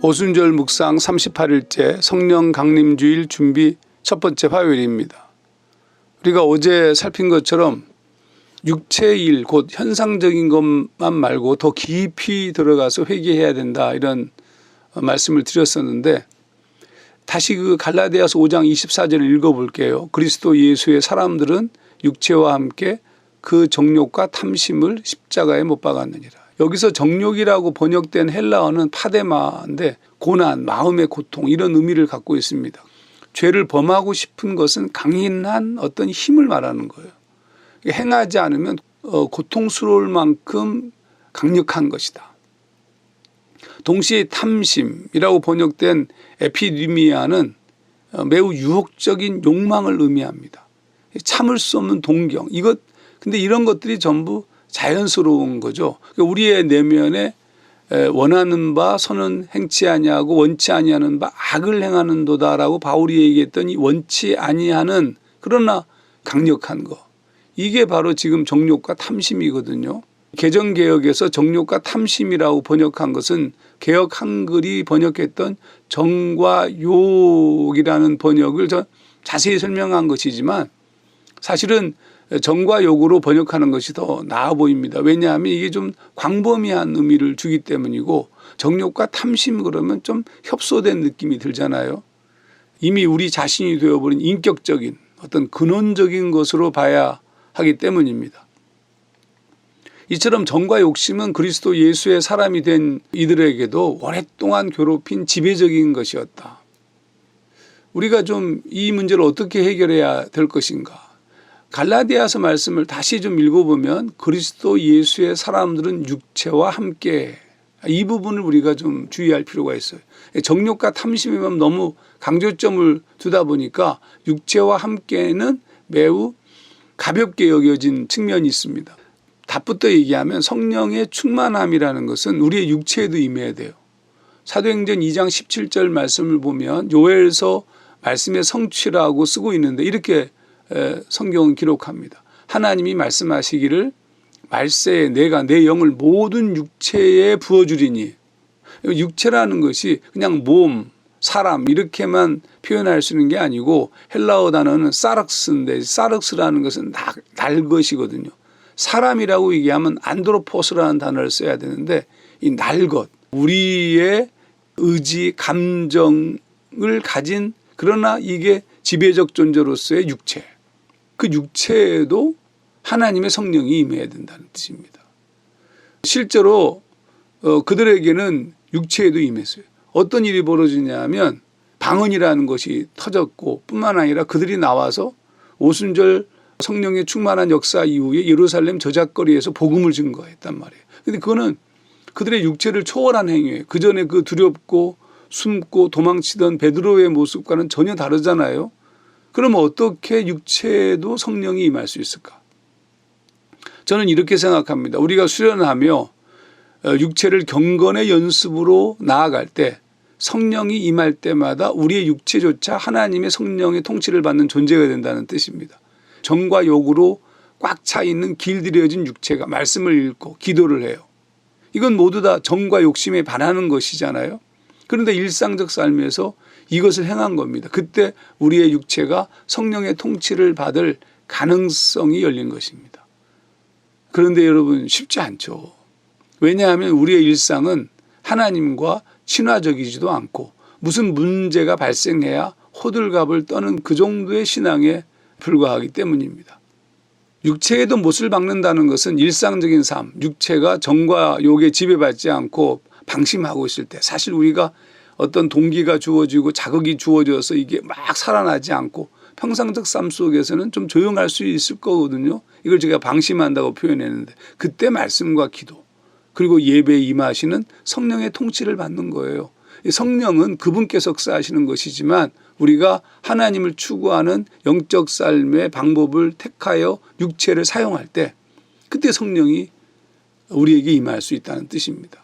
오순절 묵상 38일째 성령 강림주일 준비 첫 번째 화요일입니다. 우리가 어제 살핀 것처럼 육체의 일, 곧 현상적인 것만 말고 더 깊이 들어가서 회개해야 된다, 이런 말씀을 드렸었는데, 다시 그 갈라디아서 5장 24절을 읽어볼게요. 그리스도 예수의 사람들은 육체와 함께 그 정욕과 탐심을 십자가에 못 박았느니라. 여기서 정욕이라고 번역된 헬라어는 파데마인데 고난, 마음의 고통, 이런 의미를 갖고 있습니다. 죄를 범하고 싶은 것은 강인한 어떤 힘을 말하는 거예요. 행하지 않으면 고통스러울 만큼 강력한 것이다. 동시에 탐심이라고 번역된 에피디미아는 매우 유혹적인 욕망을 의미합니다. 참을 수 없는 동경, 근데 이런 것들이 전부 자연스러운 거죠. 우리의 내면에 원하는 바 선은 행치 아니하고 원치 아니하는 바 악을 행하는도다라고 바울이 얘기했던 이 원치 아니하는, 그러나 강력한 거, 이게 바로 지금 정욕과 탐심이거든요. 개정개혁에서 정욕과 탐심이라고 번역한 것은 개혁 한글이 번역했던 정과 욕이라는 번역을 자세히 설명한 것이지만, 사실은 정과 욕으로 번역하는 것이 더 나아 보입니다. 왜냐하면 이게 좀 광범위한 의미를 주기 때문이고, 정욕과 탐심 그러면 좀 협소된 느낌이 들잖아요. 이미 우리 자신이 되어버린 인격적인 어떤 근원적인 것으로 봐야 하기 때문입니다. 이처럼 정과 욕심은 그리스도 예수의 사람이 된 이들에게도 오랫동안 괴롭힌 지배적인 것이었다. 우리가 좀 이 문제를 어떻게 해결해야 될 것인가? 갈라디아서 말씀을 다시 좀 읽어보면 그리스도 예수의 사람들은 육체와 함께, 이 부분을 우리가 좀 주의할 필요가 있어요. 정욕과 탐심에만 너무 강조점을 두다 보니까 육체와 함께는 매우 가볍게 여겨진 측면이 있습니다. 답부터 얘기하면 성령의 충만함이라는 것은 우리의 육체에도 임해야 돼요. 사도행전 2장 17절 말씀을 보면 요엘서 말씀의 성취라고 쓰고 있는데, 이렇게 성경은 기록합니다. 하나님이 말씀하시기를 말세에 내가 내 영을 모든 육체에 부어주리니. 육체라는 것이 그냥 몸, 사람 이렇게만 표현할 수 있는 게 아니고, 헬라어 단어는 사륵스인데 사륵스라는 것은 날 것이거든요. 사람이라고 얘기하면 안드로포스라는 단어를 써야 되는데, 이 날 것, 우리의 의지, 감정을 가진, 그러나 이게 지배적 존재로서의 육체, 그 육체에도 하나님의 성령이 임해야 된다는 뜻입니다. 실제로 그들에게는 육체에도 임했어요. 어떤 일이 벌어지냐면 방언이라는 것이 터졌고, 뿐만 아니라 그들이 나와서 오순절 성령의 충만한 역사 이후에 예루살렘 저작거리에서 복음을 증거했단 말이에요. 근데 그거는 그들의 육체를 초월한 행위예요. 그 전에 그 두렵고 숨고 도망치던 베드로의 모습과는 전혀 다르잖아요. 그러면 어떻게 육체에도 성령이 임할 수 있을까? 저는 이렇게 생각합니다. 우리가 수련하며 육체를 경건의 연습으로 나아갈 때, 성령이 임할 때마다 우리의 육체조차 하나님의 성령의 통치를 받는 존재가 된다는 뜻입니다. 정과 욕으로 꽉 차 있는 길들여진 육체가 말씀을 읽고 기도를 해요. 이건 모두 다 정과 욕심에 반하는 것이잖아요. 그런데 일상적 삶에서 이것을 행한 겁니다. 그때 우리의 육체가 성령의 통치를 받을 가능성이 열린 것입니다. 그런데 여러분, 쉽지 않죠. 왜냐하면 우리의 일상은 하나님과 친화적이지도 않고, 무슨 문제가 발생해야 호들갑을 떠는 그 정도의 신앙에 불과하기 때문입니다. 육체에도 못을 박는다는 것은 일상적인 삶, 육체가 정과 욕에 지배받지 않고 방심하고 있을 때, 사실 우리가 어떤 동기가 주어지고 자극이 주어져서 이게 막 살아나지 않고 평상적 삶 속에서는 좀 조용할 수 있을 거거든요. 이걸 제가 방심한다고 표현했는데, 그때 말씀과 기도, 그리고 예배에 임하시는 성령의 통치를 받는 거예요. 성령은 그분께서 역사하시는 것이지만, 우리가 하나님을 추구하는 영적 삶의 방법을 택하여 육체를 사용할 때, 그때 성령이 우리에게 임할 수 있다는 뜻입니다.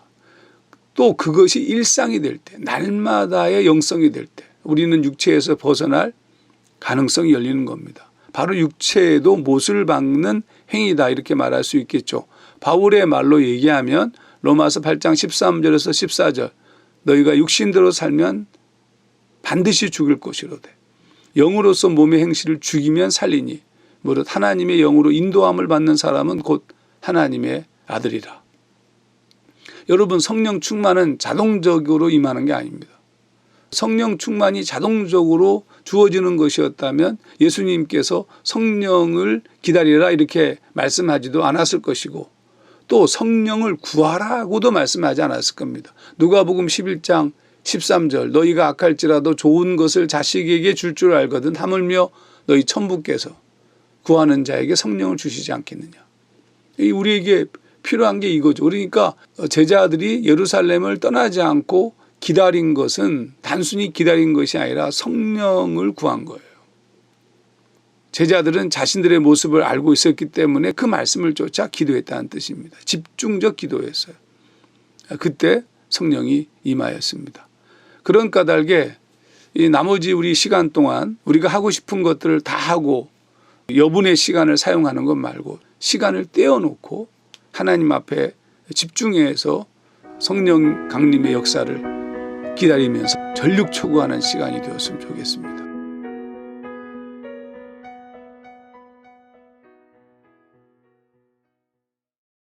또 그것이 일상이 될 때, 날마다의 영성이 될 때, 우리는 육체에서 벗어날 가능성이 열리는 겁니다. 바로 육체에도 못을 박는 행위다, 이렇게 말할 수 있겠죠. 바울의 말로 얘기하면 로마서 8장 13절에서 14절, 너희가 육신대로 살면 반드시 죽을 것이로되 영으로서 몸의 행실을 죽이면 살리니 무릇 하나님의 영으로 인도함을 받는 사람은 곧 하나님의 아들이라. 여러분, 성령 충만은 자동적으로 임하는 게 아닙니다. 성령 충만이 자동적으로 주어지는 것이었다면 예수님께서 성령을 기다리라 이렇게 말씀하지도 않았을 것이고 또 성령을 구하라고도 말씀하지 않았을 겁니다. 누가복음 11장 13절 너희가 악할지라도 좋은 것을 자식에게 줄 줄 알거든 하물며 너희 천부께서 구하는 자에게 성령을 주시지 않겠느냐. 우리에게 필요한 게 이거죠. 그러니까 제자들이 예루살렘을 떠나지 않고 기다린 것은 단순히 기다린 것이 아니라 성령을 구한 거예요. 제자들은 자신들의 모습을 알고 있었기 때문에 그 말씀을 쫓아 기도했다는 뜻입니다. 집중적 기도였어요. 그때 성령이 임하였습니다. 그런 까닭에 이 나머지 우리 시간 동안 우리가 하고 싶은 것들을 다 하고 여분의 시간을 사용하는 것 말고 시간을 떼어놓고 하나님 앞에 집중해서 성령 강림의 역사를 기다리면서 전력초구하는 시간이 되었으면 좋겠습니다.